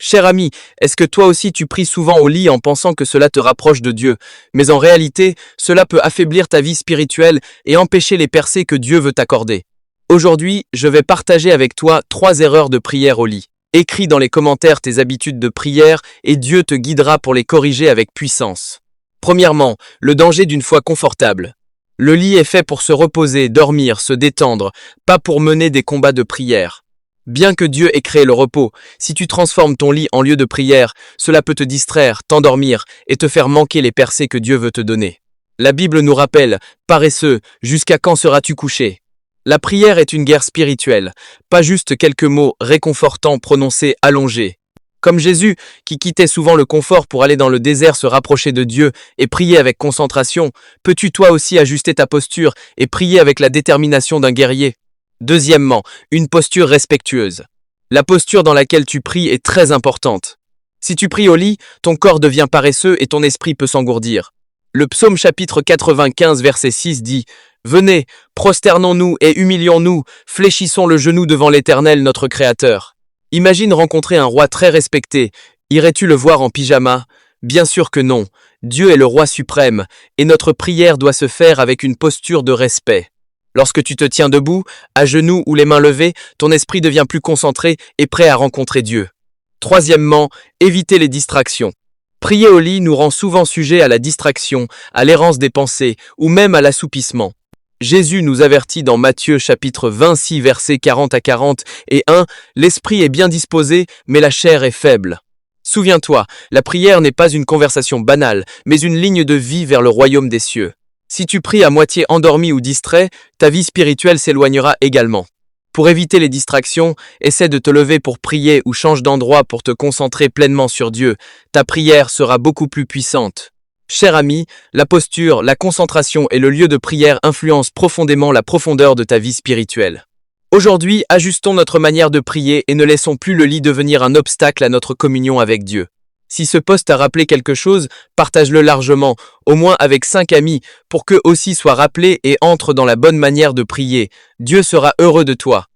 Cher ami, est-ce que toi aussi tu pries souvent au lit en pensant que cela te rapproche de Dieu, mais en réalité, cela peut affaiblir ta vie spirituelle et empêcher les percées que Dieu veut t'accorder? Aujourd'hui, je vais partager avec toi 3 erreurs de prière au lit. Écris dans les commentaires tes habitudes de prière et Dieu te guidera pour les corriger avec puissance. Premièrement, le danger d'une foi confortable. Le lit est fait pour se reposer, dormir, se détendre, pas pour mener des combats de prière. Bien que Dieu ait créé le repos, si tu transformes ton lit en lieu de prière, cela peut te distraire, t'endormir et te faire manquer les percées que Dieu veut te donner. La Bible nous rappelle, paresseux, jusqu'à quand seras-tu couché? La prière est une guerre spirituelle, pas juste quelques mots réconfortants prononcés allongés. Comme Jésus, qui quittait souvent le confort pour aller dans le désert se rapprocher de Dieu et prier avec concentration, peux-tu toi aussi ajuster ta posture et prier avec la détermination d'un guerrier? Deuxièmement, une posture respectueuse. La posture dans laquelle tu pries est très importante. Si tu pries au lit, ton corps devient paresseux et ton esprit peut s'engourdir. Le psaume chapitre 95 verset 6 dit « Venez, prosternons-nous et humilions-nous, fléchissons le genou devant l'Éternel notre Créateur. » Imagine rencontrer un roi très respecté. Irais-tu le voir en pyjama? Bien sûr que non. Dieu est le roi suprême et notre prière doit se faire avec une posture de respect. Lorsque tu te tiens debout, à genoux ou les mains levées, ton esprit devient plus concentré et prêt à rencontrer Dieu. Troisièmement, éviter les distractions. Prier au lit nous rend souvent sujets à la distraction, à l'errance des pensées ou même à l'assoupissement. Jésus nous avertit dans Matthieu chapitre 26 versets 40 à 40 et 1, « L'esprit est bien disposé, mais la chair est faible. » Souviens-toi, la prière n'est pas une conversation banale, mais une ligne de vie vers le royaume des cieux. Si tu pries à moitié endormi ou distrait, ta vie spirituelle s'éloignera également. Pour éviter les distractions, essaie de te lever pour prier ou change d'endroit pour te concentrer pleinement sur Dieu. Ta prière sera beaucoup plus puissante. Cher ami, la posture, la concentration et le lieu de prière influencent profondément la profondeur de ta vie spirituelle. Aujourd'hui, ajustons notre manière de prier et ne laissons plus le lit devenir un obstacle à notre communion avec Dieu. Si ce post t'a rappelé quelque chose, partage-le largement, au moins avec 5 amis, pour qu'eux aussi soient rappelés et entrent dans la bonne manière de prier. Dieu sera heureux de toi.